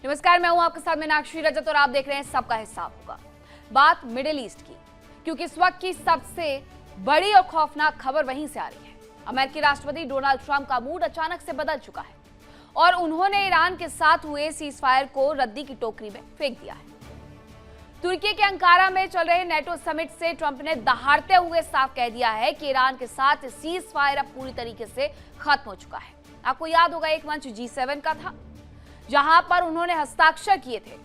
नमस्कार, मैं हूं आपके साथ मीनाक्षी रजत और आप देख रहे हैं सबका हिसाब होगा। बात मिडिल ईस्ट की, क्योंकि इस वक्त की सबसे बड़ी और खौफनाक खबर वहीं से आ रही है। अमेरिकी राष्ट्रपति डोनाल्ड ट्रंप का मूड अचानक से बदल चुका है और उन्होंने ईरान के साथ हुए सीज फायर को रद्दी की टोकरी में फेंक दिया है। तुर्की के अंकारा में चल रहे नेटो समिट से ट्रंप ने दहाड़ते हुए साफ कह दिया है कि ईरान के साथ सीज फायर अब पूरी तरीके से खत्म हो चुका है। आपको याद होगा, एक मंच G7 का था जहां पर उन्होंने हस्ताक्षर किए थे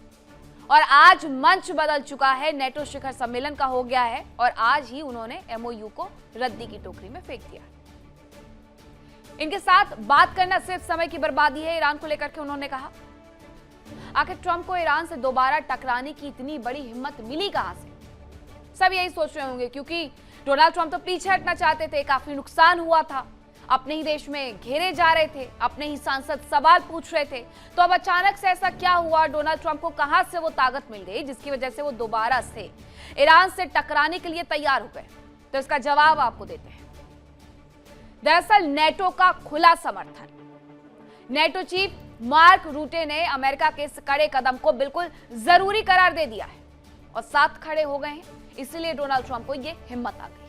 और आज मंच बदल चुका है, नेटो शिखर सम्मेलन का हो गया है और आज ही उन्होंने MOU को रद्दी की टोकरी में फेंक दिया। इनके साथ बात करना सिर्फ समय की बर्बादी है, ईरान को लेकर के उन्होंने कहा। आखिर ट्रंप को ईरान से दोबारा टकराने की इतनी बड़ी हिम्मत मिली कहां से? सब यही सोच रहे होंगे, क्योंकि डोनाल्ड ट्रंप तो पीछे हटना चाहते थे, काफी नुकसान हुआ था, अपने ही देश में घेरे जा रहे थे, अपने ही सांसद सवाल पूछ रहे थे। तो अब अचानक से ऐसा क्या हुआ? डोनाल्ड ट्रंप को कहां से वो ताकत मिल गई जिसकी वजह से वो दोबारा से ईरान से टकराने के लिए तैयार हो गए? तो इसका जवाब आपको देते हैं। दरअसल नेटो का खुला समर्थन। नेटो चीफ मार्क रूटे ने अमेरिका के इस कड़े कदम को बिल्कुल जरूरी करार दे दिया है और साथ खड़े हो गए हैं, इसलिए डोनाल्ड ट्रंप को यह हिम्मत आ गई है।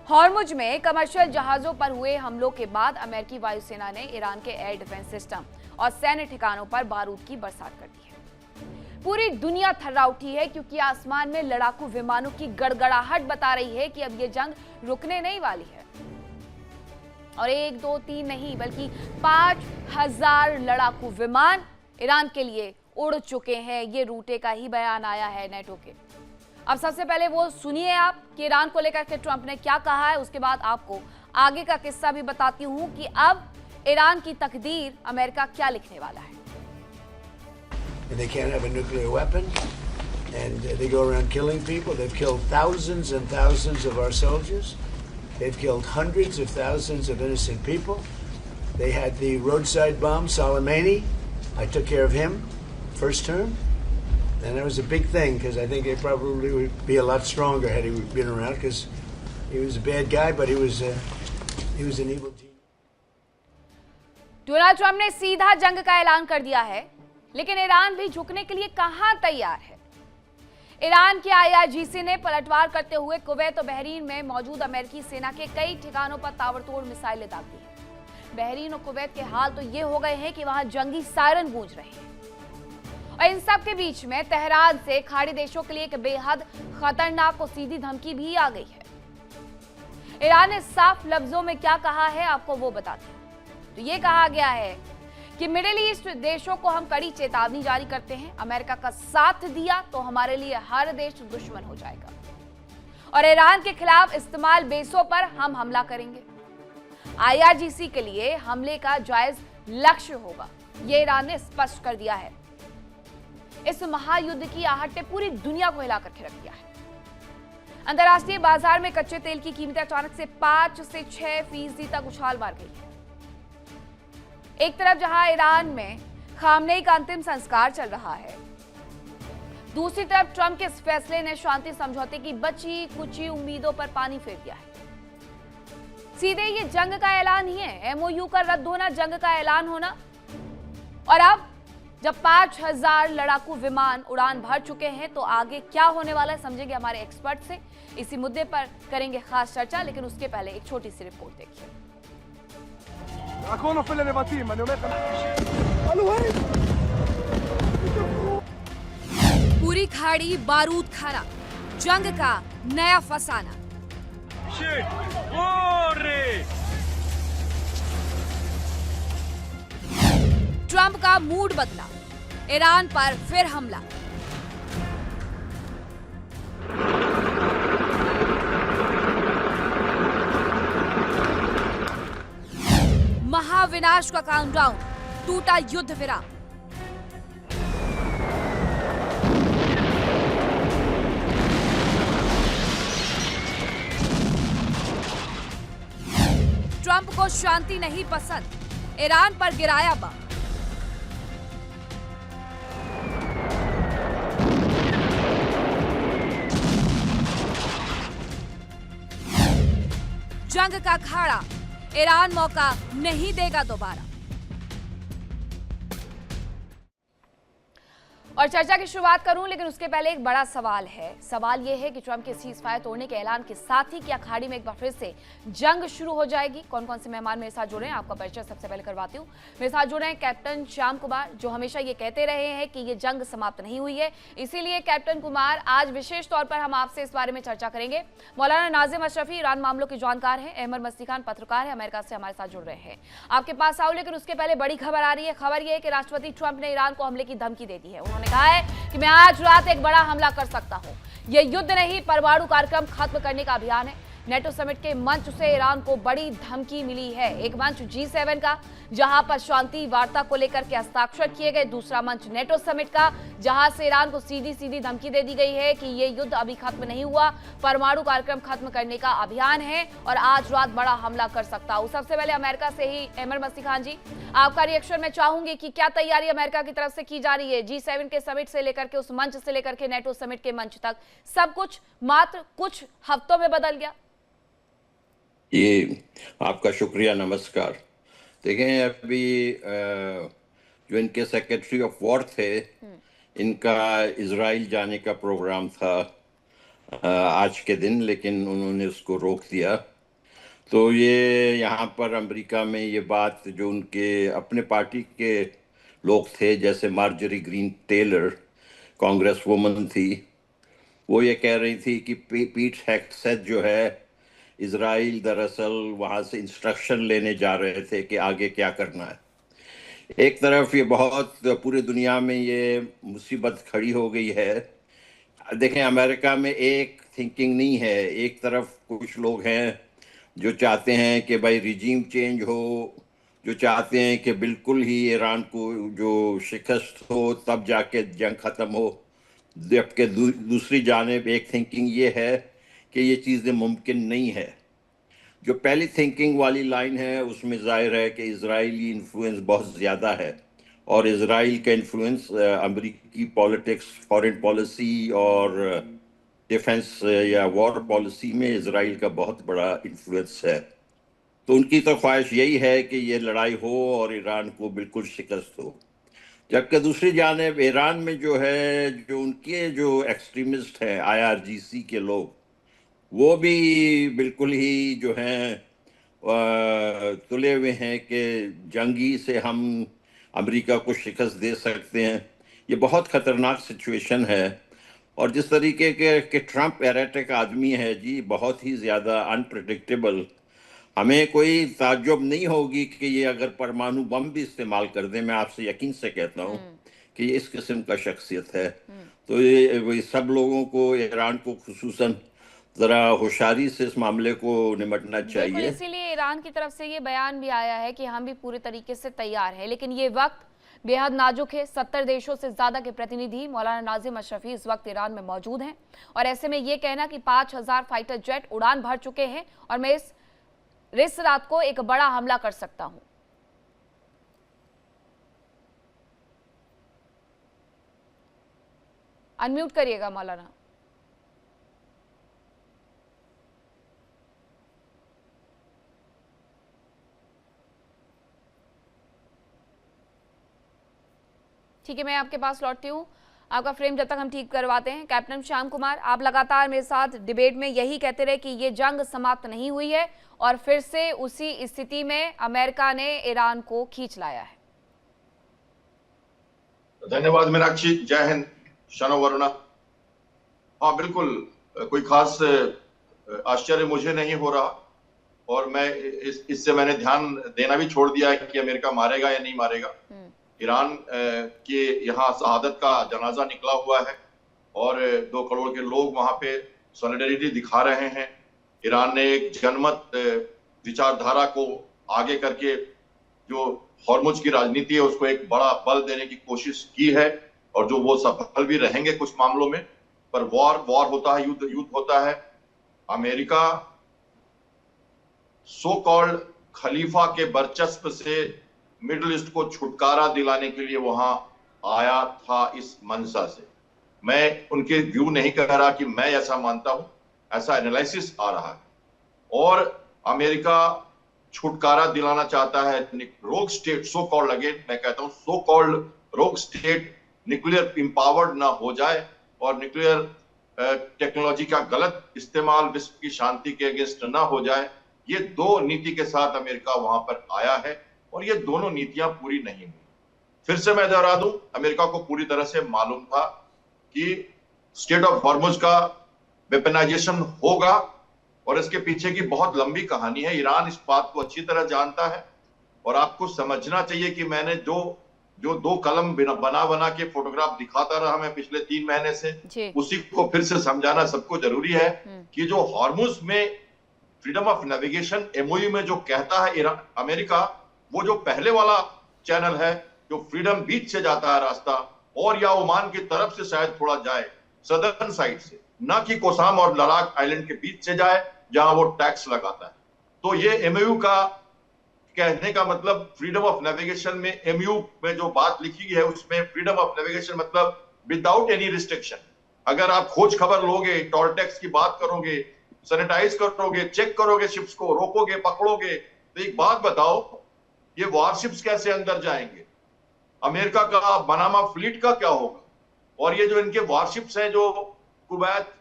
हॉर्मुज में कमर्शियल जहाजों पर हुए हमलों के बाद अमेरिकी वायुसेना ने ईरान के एयर डिफेंस सिस्टम और सैन्य ठिकानों पर बारूद की बरसात कर दी है। पूरी दुनिया थर्रा उठी है, क्योंकि आसमान में लड़ाकू विमानों की गड़गड़ाहट बता रही है कि अब ये जंग रुकने नहीं वाली है। और 1, 2, 3 नहीं, बल्कि 5000 लड़ाकू विमान ईरान के लिए उड़ चुके हैं। ये रूटे का ही बयान आया है नेटो के। अब सबसे पहले वो सुनिए आप कि ईरान को लेकर के ट्रंप ने क्या कहा है, उसके बाद आपको आगे का किस्सा भी बताती हूं कि अब ईरान की तकदीर अमेरिका क्या लिखने वाला है। They can't have a nuclear weapon, and they go around killing people. They've killed thousands and thousands of our soldiers. They've killed hundreds of thousands of innocent people. They had the roadside bomb, Soleimani. I took care of him first term. And that was a big thing, because I think they probably would be a lot stronger had he been around, because he was a bad guy, but he was an evil genius. Donald Trump ने सीधा जंग का ऐलान कर दिया है, लेकिन Iran भी झुकने के लिए कहां तैयार है? ईरान के IRGC ने पलटवार करते हुए कुवैत और बहरीन में मौजूद अमेरिकी सेना के कई ठिकानों पर ताबड़तोड़ मिसाइलें दाग दी हैं। बहरीन और कुवैत के हाल तो ये हो गए हैं कि वहां जंगी सायरन गूंज रहे हैं। और इन सब के बीच में तेहरान से खाड़ी देशों के लिए एक बेहद खतरनाक और सीधी धमकी भी आ गई है। ईरान ने साफ लफ्जों में क्या कहा है, आपको वो बताते हैं। तो ये कहा गया है कि मिडिल ईस्ट देशों को हम कड़ी चेतावनी जारी करते हैं, अमेरिका का साथ दिया तो हमारे लिए हर देश दुश्मन हो जाएगा और ईरान के खिलाफ इस्तेमाल बेसों पर हम हमला करेंगे। IRGC के लिए हमले का जायज लक्ष्य होगा, ये ईरान ने स्पष्ट कर दिया है। इस महायुद्ध की आहट ने पूरी दुनिया को हिला करके रख दिया है। अंतर्राष्ट्रीय बाजार में कच्चे तेल की कीमतें अचानक से 5 से 6% तक उछाल मार गई है। एक तरफ जहां ईरान में खामनेई का अंतिम संस्कार चल रहा है, दूसरी तरफ ट्रंप के इस फैसले ने शांति समझौते की बची कुची उम्मीदों पर पानी फेर दिया है। सीधे ये जंग का ऐलान ही है, MOU का रद्द होना, जंग का ऐलान होना। और अब जब 5000 लड़ाकू विमान उड़ान भर चुके हैं तो आगे क्या होने वाला है, समझेंगे हमारे एक्सपर्ट से। इसी मुद्दे पर करेंगे खास चर्चा, लेकिन उसके पहले एक छोटी सी रिपोर्ट देखिए। पूरी खाड़ी बारूद खाना, जंग का नया फसाना। ट्रंप का मूड बदला, ईरान पर फिर हमला। महाविनाश का काउंटडाउन, टूटा युद्ध विराम। ट्रंप को शांति नहीं पसंद, ईरान पर गिराया बम। जंग का अखाड़ा, ईरान मौका नहीं देगा दोबारा। और चर्चा की शुरुआत करूं, लेकिन उसके पहले एक बड़ा सवाल है। सवाल यह है कि ट्रंप के सीज फायर तोड़ने के ऐलान के साथ ही क्या खाड़ी में एक बार फिर से जंग शुरू हो जाएगी? कौन कौन से मेहमान मेरे साथ जुड़े हैं, आपका परिचय सबसे पहले करवाती हूं। मेरे साथ जुड़े हैं कैप्टन श्याम कुमार, जो हमेशा ये कहते रहे हैं कि ये जंग समाप्त नहीं हुई है। इसीलिए कैप्टन कुमार, आज विशेष तौर पर हम आपसे इस बारे में चर्चा करेंगे। मौलाना नाजिम अशरफी ईरान मामलों के जानकार हैं। अहमद मस्ती खान पत्रकार है, अमेरिका से हमारे साथ जुड़ रहे हैं। आपके पास आओ, लेकिन उसके पहले बड़ी खबर आ रही है। खबर यह है कि राष्ट्रपति ट्रंप ने ईरान को हमले की धमकी दे दी है। उन्होंने कहा है कि मैं आज रात एक बड़ा हमला कर सकता हूं। यह युद्ध नहीं, परमाणु कार्यक्रम खत्म करने का अभियान है। नेटो समिट के मंच से ईरान को बड़ी धमकी मिली है। एक मंच G7 का, जहां पर शांति वार्ता को लेकर के हस्ताक्षर किए गए। दूसरा मंच नेटो समिट का, जहां से ईरान को सीधी सीधी धमकी दे दी गई है कि यह युद्ध अभी खत्म नहीं हुआ, परमाणु कार्यक्रम खत्म करने का अभियान है और आज रात बड़ा हमला कर सकता हूं। सबसे पहले अमेरिका से ही अहमद मस्ती खान जी, आपका रिएक्शन मैं चाहूंगी कि क्या तैयारी अमेरिका की तरफ से की जा रही है? G7 के समिट से लेकर के, उस मंच से लेकर के नेटो समिट के मंच तक, सब कुछ मात्र कुछ हफ्तों में बदल गया। ये आपका शुक्रिया, नमस्कार। देखें, अभी जो इनके सेक्रेटरी ऑफ वॉर थे, इनका इजराइल जाने का प्रोग्राम था आज के दिन, लेकिन उन्होंने उसको रोक दिया। तो ये यहाँ पर अमेरिका में ये बात, जो उनके अपने पार्टी के लोग थे, जैसे Marjorie Greene Taylor congresswoman थी, वो ये कह रही थी कि पीट हेग्सेथ जो है, इजराइल दरअसल वहाँ से इंस्ट्रक्शन लेने जा रहे थे कि आगे क्या करना है। एक तरफ ये बहुत पूरी दुनिया में ये मुसीबत खड़ी हो गई है। देखें, अमेरिका में एक थिंकिंग नहीं है। एक तरफ कुछ लोग हैं जो चाहते हैं कि भाई रिजीम चेंज हो, जो चाहते हैं कि बिल्कुल ही ईरान को जो शिकस्त हो तब जाके जंग ख़त्म हो, जबकि दूसरी जानिब एक थिंकिंग ये है कि ये चीज़ें मुमकिन नहीं है। जो पहली थिंकिंग वाली लाइन है, उसमें जाहिर है कि इजरायली इन्फ्लुएंस बहुत ज़्यादा है और इजराइल का इन्फ्लुएंस अमेरिकी पॉलिटिक्स, फॉरेन पॉलिसी और डिफेंस या वॉर पॉलिसी में इजराइल का बहुत बड़ा इन्फ्लुएंस है। तो उनकी तो ख्वाहिश यही है कि ये लड़ाई हो और ईरान को बिल्कुल शिकस्त हो। जबकि दूसरी जानिब ईरान में जो है, जो उनके जो एक्सट्रीमिस्ट हैं, IRGC के लोग, वो भी बिल्कुल ही जो हैं तुले हुए हैं कि जंगी से हम अमेरिका को शिकस्त दे सकते हैं। ये बहुत ख़तरनाक सिचुएशन है। और जिस तरीके के ट्रंप एरेटिक आदमी है जी, बहुत ही ज़्यादा अनप्रेडिक्टेबल, हमें कोई ताज्जुब नहीं होगी कि ये अगर परमाणु बम भी इस्तेमाल कर दें। मैं आपसे यकीन से कहता हूँ कि ये इस किस्म का शख्सियत है। तो ये सब लोगों को, ईरान को खुसूसन, जरा होशियारी से इस मामले को निपटना चाहिए। इसीलिए ईरान की तरफ से ये बयान भी आया है कि हम भी पूरे तरीके से तैयार हैं, लेकिन ये वक्त बेहद नाजुक है। 70 देशों से ज्यादा के प्रतिनिधि मौलाना नाजिम अशरफी इस वक्त ईरान में मौजूद हैं और ऐसे में ये कहना कि 5000 फाइटर जेट उड़ान भर चुके हैं और मैं इस रात को एक बड़ा हमला कर सकता हूं। अनम्यूट करिएगा मौलाना। ठीक है, मैं आपके पास लौटती हूँ। आपका फ्रेम जब तक हम ठीक करवाते हैं। कैप्टन श्याम कुमार, आप लगातार मेरे साथ डिबेट में यही कहते रहे कि ये जंग समाप्त नहीं हुई है और फिर से उसी स्थिति में अमेरिका ने ईरान को खींच लाया है। धन्यवाद मीनाक्षी, जय हिंद, शनो वरुणा। हाँ बिल्कुल, कोई खास आश्चर्य मुझे नहीं हो रहा और मैं इससे मैंने ध्यान देना भी छोड़ दिया है कि अमेरिका मारेगा या नहीं मारेगा। ईरान के यहाँ शहादत का जनाजा निकला हुआ है और 2 करोड़ के लोग वहां पे सॉलिडेरिटी दिखा रहे हैं। ईरान ने एक जनमत विचारधारा को आगे करके जो हॉर्मुज की राजनीति है उसको एक बड़ा बल देने की कोशिश की है और जो वो सफल भी रहेंगे कुछ मामलों में। पर वॉर होता है, युद्ध होता है। अमेरिका सो कॉल्ड खलीफा के वर्चस्व से मिडिल ईस्ट को छुटकारा दिलाने के लिए वहां आया था इस मंशा से। मैं उनके व्यू नहीं कह रहा कि मैं ऐसा मानता हूं, ऐसा एनालिसिस आ रहा है। और अमेरिका छुटकारा दिलाना चाहता है रोग स्टेट, सो कॉल्ड, अगेन मैं कहता हूं सो कॉल्ड रोग स्टेट न्यूक्लियर इंपावर्ड ना हो जाए और न्यूक्लियर टेक्नोलॉजी का गलत इस्तेमाल विश्व की शांति के अगेंस्ट ना हो जाए। ये दो नीति के साथ अमेरिका वहां पर आया है और ये दोनों नीतियां पूरी नहीं हुई। फिर से मैं दोहरा दूं, अमेरिका को पूरी तरह से मालूम था कि स्टेट ऑफ हॉर्मुज का वेपनाइजेशन होगा और इसके पीछे की बहुत लंबी कहानी है। ईरान इस बात को अच्छी तरह जानता है और आपको समझना चाहिए कि मैंने जो दो कलम बना के फोटोग्राफ दिखाता रहा मैं पिछले 3 महीने से, उसी को फिर से समझाना सबको जरूरी है कि जो हॉर्मुज में फ्रीडम ऑफ नेविगेशन एमओयू में जो कहता है अमेरिका, वो जो पहले वाला चैनल है जो फ्रीडम बीच से जाता है रास्ता और या ओमान की तरफ से शायद थोड़ा जाए सदर्न साइड से, ना कि कोसाम और लद्दाख आइलैंड के बीच से जाए जहां वो टैक्स लगाता है। तो ये एमओयू का कहने का मतलब फ्रीडम ऑफ नेविगेशन में एमयू में जो बात लिखी है उसमें फ्रीडम ऑफ नेविगेशन मतलब विदाउट एनी रिस्ट्रिक्शन। अगर आप खोज खबर लोगे, टोल टैक्स की बात करोगे, सैनिटाइज करोगे, चेक करोगे, शिप्स को रोकोगे, पकड़ोगे, तो एक बात बताओ, ये वारशिप्स कैसे अंदर जाएंगे? अमेरिका का मनामा फ्लीट का क्या होगा? और ये जो इनके वारशिप्स हैं जो कुवैत,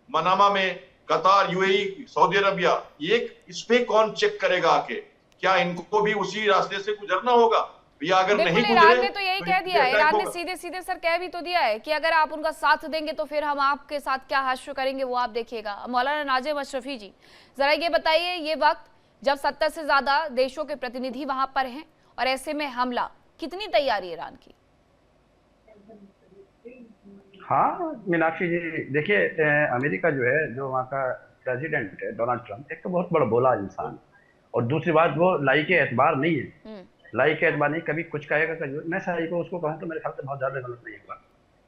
मनामा में, कतार, यूएई, सऊदी अरबिया, ये इस पे कौन चेक करेगा आके? क्या इनको भी उसी रास्ते से गुजरना होगा? या अगर नहीं गुजरे, ईरान ने तो यही कह दिया है, ईरान ने सीधे सीधे सर कह भी तो दिया है कि अगर आप उनका साथ देंगे तो फिर हम आपके साथ क्या हश्र करेंगे वो आप देखिएगा। मौलाना नाजिम अशरफी जी, जरा ये बताइए, ये वक्त जब 70 से ज्यादा देशों के प्रतिनिधि वहां पर हैं और ऐसे में हमला, कितनी तैयारी ईरान की? हाँ मीनाक्षी जी, देखिए अमेरिका जो है, जो वहाँ का प्रेसिडेंट है डोनाल्ड ट्रंप, एक तो बहुत बड़ा भोला इंसान, और दूसरी बात वो लाई के एतबार नहीं है, लाई के एतबार नहीं, कभी कुछ कहेगा कभी। मैं सही को उसको कहूँ तो मेरे ख्याल से बहुत ज्यादा गलत नहीं होगा।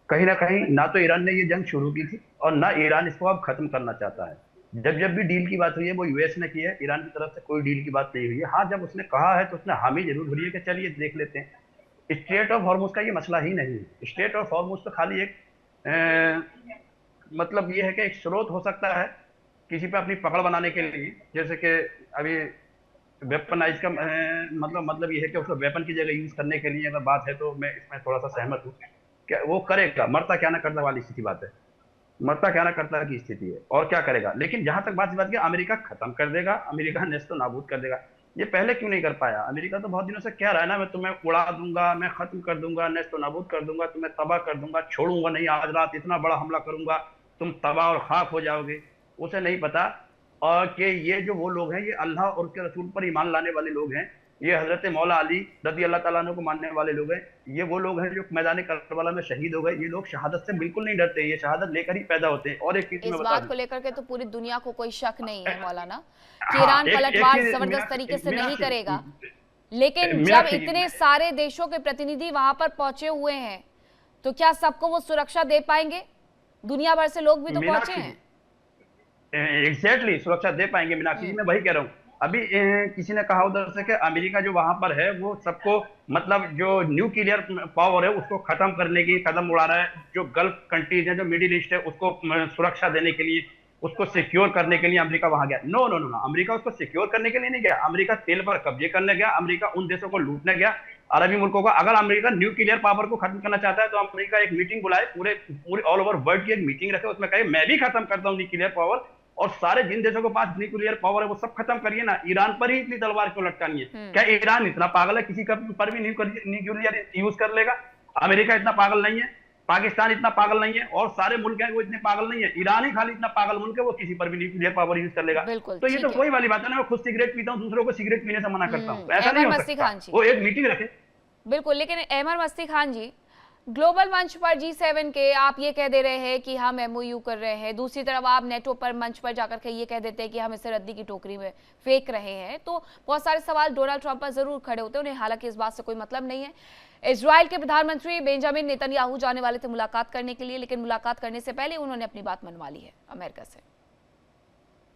कहीं ना कहीं ना तो ईरान ने ये जंग शुरू की थी और ना ईरान इसको अब खत्म करना चाहता है। जब भी डील की बात हुई है वो यूएस ने की है, ईरान की तरफ से कोई डील की बात नहीं हुई है। हाँ, जब उसने कहा है तो उसने हामी जरूर भरी है कि चलिए देख लेते हैं। स्टेट ऑफ हॉर्मुज का ये मसला ही नहीं है। स्टेट ऑफ हॉर्मुज तो खाली एक मतलब ये है कि एक स्रोत हो सकता है किसी पे अपनी पकड़ बनाने के लिए, जैसे कि अभी वेपनाइज का मतलब ये है कि उसको वेपन की जगह यूज करने के लिए अगर बात है तो मैं इसमें थोड़ा सा सहमत हूँ कि वो करेगा, मरता क्या ना करता वाली स्थिति बात है, मरता क्या ना करता की स्थिति है, और क्या करेगा। लेकिन जहां तक बात की अमेरिका खत्म कर देगा, अमेरिका नेस्तो नाबूद कर देगा, ये पहले क्यों नहीं कर पाया? अमेरिका तो बहुत दिनों से कह रहा है ना, मैं तुम्हें उड़ा दूंगा, मैं खत्म कर दूंगा, नेस्तो नाबूद कर दूंगा, तुम्हें तबाह कर दूंगा, छोड़ूंगा नहीं, आज रात इतना बड़ा हमला करूंगा, तुम तबाह और खाक हो जाओगे। उसे नहीं पता और कि ये जो वो लोग हैं, ये अल्लाह और उसके रसूल पर ईमान लाने वाले लोग हैं, ये हजरत मौला अली रज़ी अल्लाह ताला अन्हु को मानने वाले लोग हैं, ये वो लोग हैं जो मैदान करबला में शहीद हो गए। ये लोग शहादत से बिल्कुल नहीं डरते, ये शहादत लेकर ही पैदा होते हैं। और एक चीज इस मैं बता बात दूं, को लेकर के तो पूरी दुनिया को कोई शक नहीं है मौलाना कि ईरान पलटवार जबरदस्त तरीके से नहीं करेगा, लेकिन जब इतने सारे देशों के प्रतिनिधि वहां पर पहुंचे हुए हैं तो क्या सबको वो सुरक्षा दे पाएंगे? दुनिया भर से लोग भी तो पहुंचे हैं। एग्जैक्टली सुरक्षा दे पाएंगे मीनाक्षी जी, मैं वही कह रहा हूँ। अभी किसी ने कहा उधर से कि अमेरिका जो वहां पर है वो सबको मतलब जो न्यूक्लियर पावर है उसको खत्म करने की कदम उड़ा रहा है, जो गल्फ कंट्रीज है, जो मिडिल ईस्ट है, उसको सुरक्षा देने के लिए, उसको सिक्योर करने के लिए अमेरिका वहां गया। No no no no, America उसको सिक्योर करने के लिए नहीं गया, अमेरिका तेल पर कब्जे करने गया, अमेरिका उन देशों को लूटने गया, अरबी मुल्कों का। अगर अमेरिका न्यूक्लियर पावर को खत्म करना चाहता है तो अमेरिका एक मीटिंग बुलाए, पूरे ऑल ओवर वर्ल्ड की एक मीटिंग रखे, उसमें कहे मैं भी खत्म करता हूँ न्यूक्लियर पावर, और सारे जिन देशों के पास न्यूक्लियर पावर है वो सब खत्म करिए ना। ईरान पर ही इतनी तलवार क्यों लटकानी है? क्या ईरान इतना पागल है किसी का पर भी न्यूक्लियर यूज कर लेगा? अमेरिका इतना पागल नहीं है, पाकिस्तान इतना पागल नहीं है, और सारे मुल्क हैं वो इतने पागल नहीं है। ईरान ही खाली इतना पागल मुल्क है, वो किसी पर भी न्यूक्लियर पावर यूज कर लेगा। तो ये तो वही वाली बात है ना, मैं खुद सिगरेट पीता हूँ, दूसरों को सिगरेट पीने से मना करता हूँ, ऐसा नहीं हो सकता। वो एक मीटिंग रखे। बिल्कुल, लेकिन अहमद मस्ती खान जी, ग्लोबल मंच पर G7 के आप ये कह दे रहे हैं कि हम MOU कर रहे हैं, दूसरी तरफ आप नेटो पर मंच पर जाकर के ये कह देते हैं कि हम इसे रद्दी की टोकरी में फेंक रहे हैं, तो बहुत सारे सवाल डोनाल्ड ट्रंप पर जरूर खड़े होते हैं। उन्हें हालांकि इस बात से कोई मतलब नहीं है। इजराइल के प्रधानमंत्री बेंजामिन नेतन्याहू जाने वाले थे मुलाकात करने के लिए, लेकिन मुलाकात करने से पहले उन्होंने अपनी बात मनवा ली है अमेरिका से।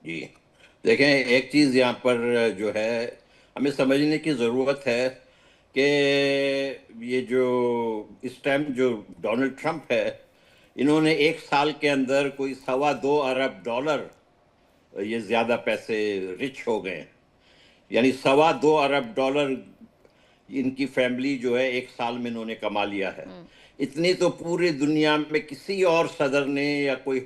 जी देखें, एक चीज यहाँ पर जो है हमें समझने की जरूरत है कि ये जो इस टाइम जो डोनाल्ड ट्रंप है, इन्होंने एक साल के अंदर कोई $2.25 अरब ये ज्यादा पैसे रिच हो गए, यानी $2.25 अरब इनकी फैमिली जो है 1 साल में इन्होंने कमा लिया है। इतनी तो पूरी दुनिया में किसी और सदर ने या कोई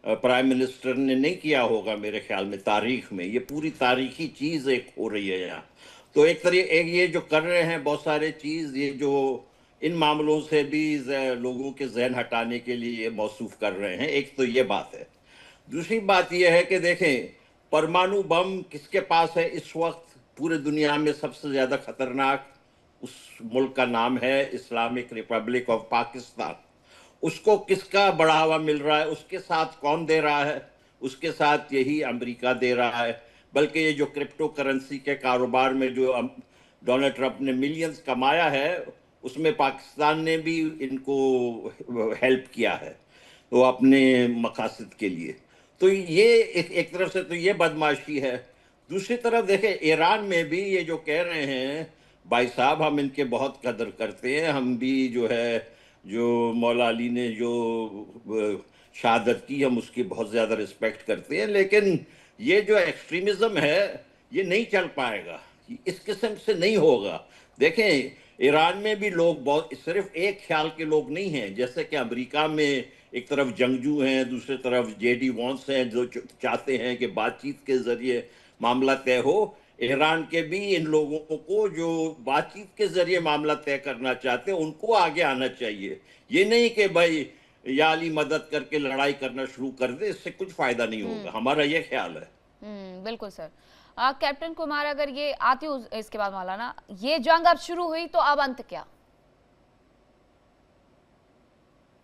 प्राइम मिनिस्टर ने नहीं किया होगा मेरे ख्याल में तारीख में। ये पूरी तारीखी चीज एक हो रही है यहाँ। तो एक ये जो कर रहे हैं बहुत सारे चीज, ये जो इन मामलों से भी लोगों के जहन हटाने के लिए ये मौसूफ कर रहे हैं। एक तो ये बात है। दूसरी बात यह है कि देखें, परमाणु बम किसके पास है इस वक्त पूरे दुनिया में? सबसे ज्यादा खतरनाक उस मुल्क का नाम है इस्लामिक रिपब्लिक ऑफ पाकिस्तान। उसको किसका बढ़ावा मिल रहा है? उसके साथ कौन दे रहा है? उसके साथ यही अमेरिका दे रहा है। बल्कि ये जो क्रिप्टो करेंसी के कारोबार में जो डोनाल्ड ट्रंप ने मिलियंस कमाया है, उसमें पाकिस्तान ने भी इनको हेल्प किया है वो अपने मकासद के लिए। तो ये एक तरफ से तो ये बदमाशी है। दूसरी तरफ देखें, ईरान में भी ये जो कह रहे हैं भाई साहब हम इनके बहुत कदर करते हैं, हम भी जो है जो मौला अली ने जो शहादत की हम उसकी बहुत ज़्यादा रिस्पेक्ट करते हैं, लेकिन ये जो एक्सट्रीमिज़म है ये नहीं चल पाएगा, इस किस्म से नहीं होगा। देखें, ईरान में भी लोग बहुत सिर्फ एक ख्याल के लोग नहीं हैं। जैसे कि अमेरिका में एक तरफ जंगजू हैं, दूसरी तरफ जेडी वॉन्स हैं जो चाहते हैं कि बातचीत के ज़रिए मामला तय हो। ईरान के भी इन लोगों को जो बातचीत के जरिए मामला तय करना चाहते हैं उनको आगे आना चाहिए। ये नहीं कि भाई या अली मदद करके लड़ाई करना शुरू कर दे, इससे कुछ फायदा नहीं होगा। हमारा ये ख्याल है। बिल्कुल सर। कैप्टन कुमार, अगर ये आती हूँ इसके बाद मौलाना, ये जंग अब शुरू हुई तो अब अंत क्या?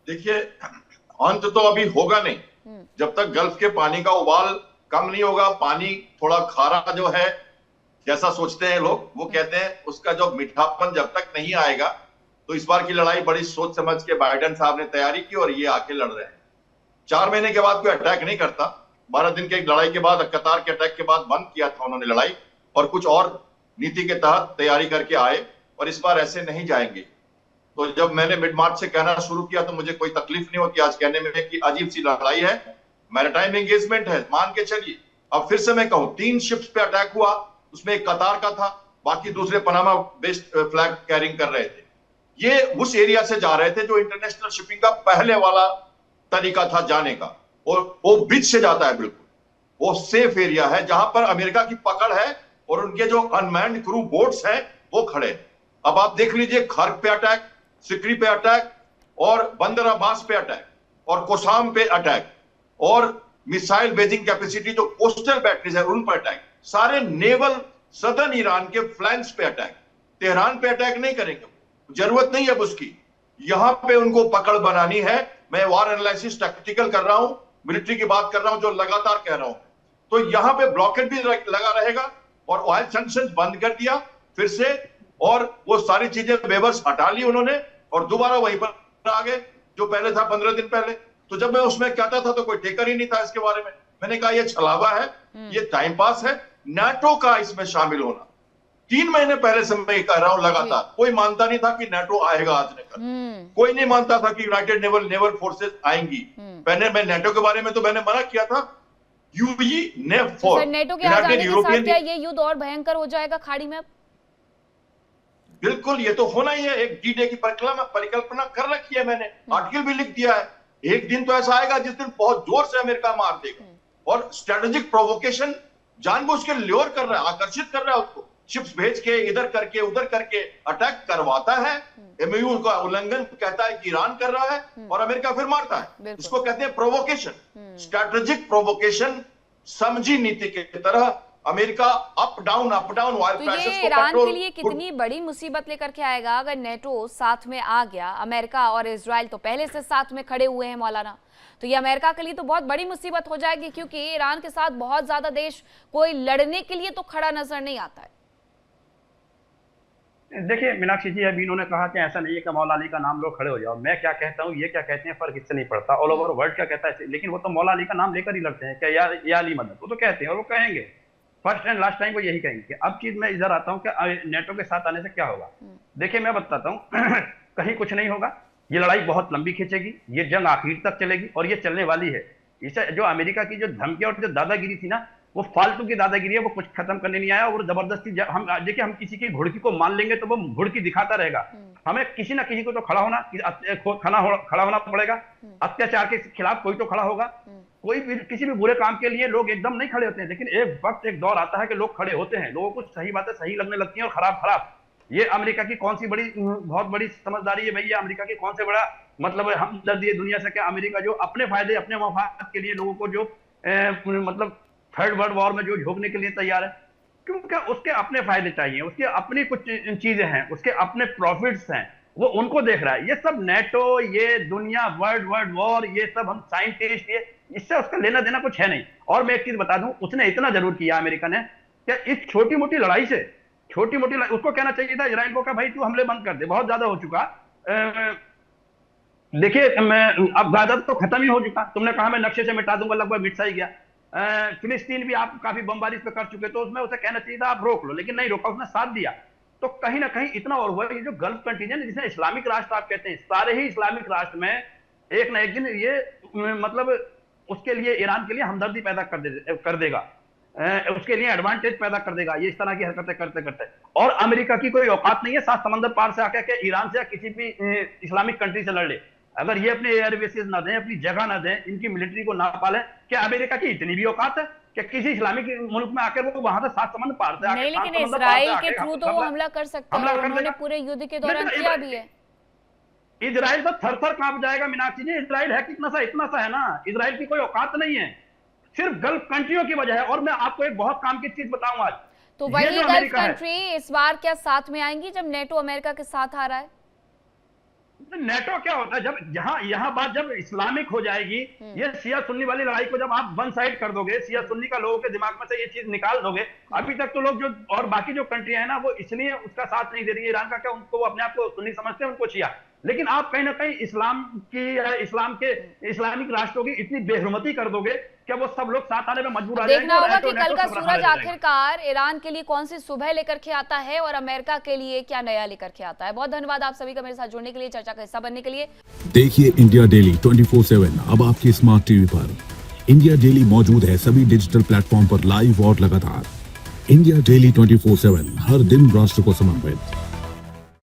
देखिए, अंत तो अभी होगा नहीं जब तक गल्फ के पानी का उबाल कम नहीं होगा। पानी थोड़ा खारा जो है जैसा सोचते हैं लोग, वो कहते हैं उसका जो मीठापन जब तक नहीं आएगा, तो इस बार की लड़ाई बड़ी सोच समझ के बाइडेन साहब ने तैयारी की और ये आके लड़ रहे हैं। 4 महीने के बाद कोई अटैक नहीं करता। 12 दिन के एक लड़ाई के बाद, कतार के अटैक के बाद बंद किया था उन्होंने लड़ाई, और कुछ और नीति के तहत तैयारी करके आए, और इस बार ऐसे नहीं जाएंगे। तो जब मैंने मिड मार्च से कहना शुरू किया तो मुझे कोई तकलीफ नहीं होती आज कहने में कि अजीब सी लड़ाई है, मैरिटाइम एंगेजमेंट है, मान के चलिए। अब फिर से मैं कहूं, 3 शिप्स पे अटैक हुआ, उसमें एक कतार का था, बाकी दूसरे पनामा बेस्ड फ्लैग कैरिंग कर रहे थे। ये उस एरिया से जा रहे थे जो इंटरनेशनल शिपिंग का पहले वाला तरीका था जाने का, और वो बीच से जाता है, बिल्कुल वो सेफ एरिया है जहां पर अमेरिका की पकड़ है और उनके जो अनमैन्ड क्रू बोट्स हैं वो खड़े। अब आप देख लीजिए, खर्क पे अटैक, सिकरी पे अटैक, और बंदर अब्बास पे अटैक, और कोसाम पे अटैक, और मिसाइल बेजिंग कैपेसिटी जो कोस्टल बैटरीज है उन पर अटैक, सारे नेवल सदर्न ईरान के फ्लैंक्स पे अटैक। तेहरान पे अटैक नहीं करेंगे, जरूरत नहीं है अब उसकी। यहां पे उनको पकड़ बनानी है। मैं वार एनालिसिस टैक्टिकल कर रहा हूं, मिलिट्री की बात कर रहा हूं, जो लगातार कह रहा हूं। तो यहां पे ब्लॉकेट भी लगा रहेगा, और ऑयल सैंक्शंस बंद कर दिया फिर से, और वो सारी चीजें वेवर्स हटा ली उन्होंने, और दोबारा वहीं पर आ गए जो पहले था 15 दिन पहले। तो जब मैं उसमें कहता था तो कोई टेकर ही नहीं था इसके बारे में। मैंने कहा ये छलावा है, ये टाइम पास है। नाटो का इसमें शामिल होना 3 महीने पहले से मैं कह रहा हूं लगातार, कोई मानता नहीं था कि नाटो आएगा आज ने कल। कोई नहीं मानता था कि यूनाइटेड नेवल फोर्सेस आएंगी। पहले मैं नाटो के बारे में तो मैंने मना किया था। यूजी नेव4 नाटो के आ जाने के साथ क्या ये युद्ध और भयंकर हो जाएगा खाड़ी में? बिल्कुल, ये तो होना ही है। एक डी-डे की परिकल्पना कर रखी है मैंने, आर्टिकल भी लिख दिया है। एक दिन तो ऐसा आएगा जिस दिन बहुत जोर से अमेरिका मार देगा, और स्ट्रेटेजिक प्रोवोकेशन जानबूझ के ल्योर कर रहा है, आकर्षित कर रहा है उसको, शिप्स भेज के इधर करके उधर करके अटैक करवाता है। एमओयू का उल्लंघन कहता है कि ईरान कर रहा है, और अमेरिका फिर मारता है। इसको कहते हैं प्रोवोकेशन, स्ट्रेटेजिक प्रोवोकेशन। समझी नीति के तरह America up down oil prices को ईरान के लिए कितनी बड़ी मुसीबत लेकर के आएगा अगर नेटो साथ में आ गया। अमेरिका और इजराइल तो पहले से साथ में खड़े हुए हैं मौलाना, तो ये अमेरिका के लिए तो बहुत बड़ी मुसीबत हो जाएगी, क्योंकि ईरान के साथ बहुत ज्यादा देश कोई लड़ने के लिए तो खड़ा नजर नहीं आता है। देखिए मीनाक्षी जी, अभी इन्होंने कहा कि ऐसा नहीं है कि मौला अली का नाम लोग खड़े हो जाओ। मैं क्या कहता हूँ, ये क्या कहते हैं, फर्क इससे नहीं पड़ता। ऑल ओवर वर्ल्ड क्या कहता है, लेकिन वो तो मौला अली का नाम लेकर ही लड़ते हैं कि या अली मदद, वो तो कहते हैं और वो कहेंगे। फर्स्ट एंड लास्ट टाइम वो यही कहेंगे। अब चीज मैं इधर आता हूँ कि नेटो के साथ आने से क्या होगा। देखिए मैं बताता हूँ कहीं कुछ नहीं होगा। ये लड़ाई बहुत लंबी खींचेगी, ये जंग आखिर तक चलेगी, और ये चलने वाली है। इसे जो अमेरिका की जो धमकी और जो दादागिरी थी ना, वो फालतू की दादागिरी है, वो कुछ खत्म करने नहीं आया। और जबरदस्ती हम देखिए, हम किसी की घुड़की को मान लेंगे तो वो घुड़की दिखाता रहेगा। हमें किसी ना किसी को तो खड़ा होना पड़ेगा। अत्याचार के खिलाफ कोई तो खड़ा होगा। कोई भी किसी भी बुरे काम के लिए लोग एकदम नहीं खड़े होते हैं, लेकिन एक वक्त एक दौर आता है कि लोग खड़े होते हैं, लोगों को सही बातें सही लगने लगती हैं और खराब खराब। ये अमेरिका की कौन सी बहुत बड़ी समझदारी है भैया, अमेरिका की कौन से बड़ा मतलब हमदर्दी है दुनिया से, क्या अमेरिका जो अपने फायदे अपने मफाद के लिए लोगों को जो मतलब थर्ड वर्ल्ड वॉर में जो झोंकने के लिए तैयार है, क्योंकि उसके अपने फायदे चाहिए, उसके अपनी कुछ चीजें हैं, उसके अपने प्रॉफिट्स हैं, वो उनको देख रहा है। ये सब नेटो, ये दुनिया वर्ल्ड वॉर, ये सब हम साइंटिस्ट, ये इससे उसका लेना देना कुछ है नहीं। और मैं एक चीज बता दूं, उसने इतना जरूर किया अमेरिका ने कि इस छोटी मोटी लड़ाई से, उसको कहना चाहिए था इजराइल को, भाई तू हमले बंद कर दे, बहुत ज्यादा हो चुका। देखिए, मैं अब गाजा तो खत्म ही हो चुका, तुमने कहा मैं नक्शे से मिटा दूंगा, लगभग मिट सा ही गया। फिलिस्तीन भी आप काफी बमबारी पे कर चुके, तो उसमें उसे कहना चाहिए था आप रोक लो, लेकिन नहीं रोका, उसने साथ दिया। तो कहीं ना कहीं इतना और हुआ, ये जो गल्फ कंट्रीज है जिसे इस्लामिक राष्ट्र आप कहते हैं, सारे ही इस्लामिक राष्ट्र में एक ना एक दिन ये मतलब उसके लिए, ईरान के लिए हमदर्दी पैदा कर देगा, उसके लिए एडवांटेज पैदा कर देगा, ये इस तरह की हरकतें करते करते। और अमेरिका की कोई औकात नहीं है 7 समंदर पार से आकर के ईरान से या किसी भी इस्लामिक कंट्री से लड़ ले। अगर ये अपने एयर बेसेस ना दें, अपनी जगह ना दें, इनकी मिलिट्री को ना पालें, क्या अमेरिका की इतनी भी औकात है कि किसी इस्लामिक मुल्क में आकर वो वहां से 7 समंदर पार से आकर, नहीं, लेकिन इजराइल के थ्रू तो वो हमला कर सकते हैं, उन्होंने पूरे युद्ध के दौरान किया भी है। इजराइल तो थर-थर कांप जाएगा मीनाक्षी जी। इजराइल है कितना सा, इतना सा है ना, इजराइल की कोई औकात नहीं है, सिर्फ गल्फ कंट्रियों की वजह है। और मैं आपको एक बहुत काम की चीज बताऊं आज, तो वही गल्फ कंट्री इस बार क्या साथ में आएंगी जब नेटो अमेरिका के साथ आ रहा है? नेटो क्या होता है, जब यहाँ बात जब इस्लामिक हो जाएगी, ये शिया सुन्नी वाली लड़ाई को जब आप वन साइड कर दोगे, शिया सुन्नी का लोगों के दिमाग में से ये चीज निकाल दोगे। अभी तक तो लोग जो और बाकी जो कंट्रियां हैं ना, वो इसलिए उसका साथ नहीं दे रही है ईरान का, क्या उनको अपने आप को सुन्नी समझते हैं, उनको शिया। लेकिन आप कहीं ना कहीं इस्लामिक राष्ट्रों की इतनी बेहरमती कर दोगे कि वो सब लोग साथ आने में मजबूर आ जाएंगे। देखना होगा कि कल का सूरज आखिरकार ईरान के लिए कौन सी सुबह लेकर के आता है और अमेरिका के लिए क्या नया लेकर के आता है। बहुत धन्यवाद आप सभी का मेरे साथ जुड़ने के लिए, चर्चा का हिस्सा बनने के लिए। देखिए इंडिया डेली 24/7 अब आपके स्मार्ट टीवी पर। इंडिया डेली मौजूद है सभी डिजिटल प्लेटफॉर्म पर लाइव और लगातार। इंडिया डेली 24/7 हर दिन राष्ट्र को समर्पित।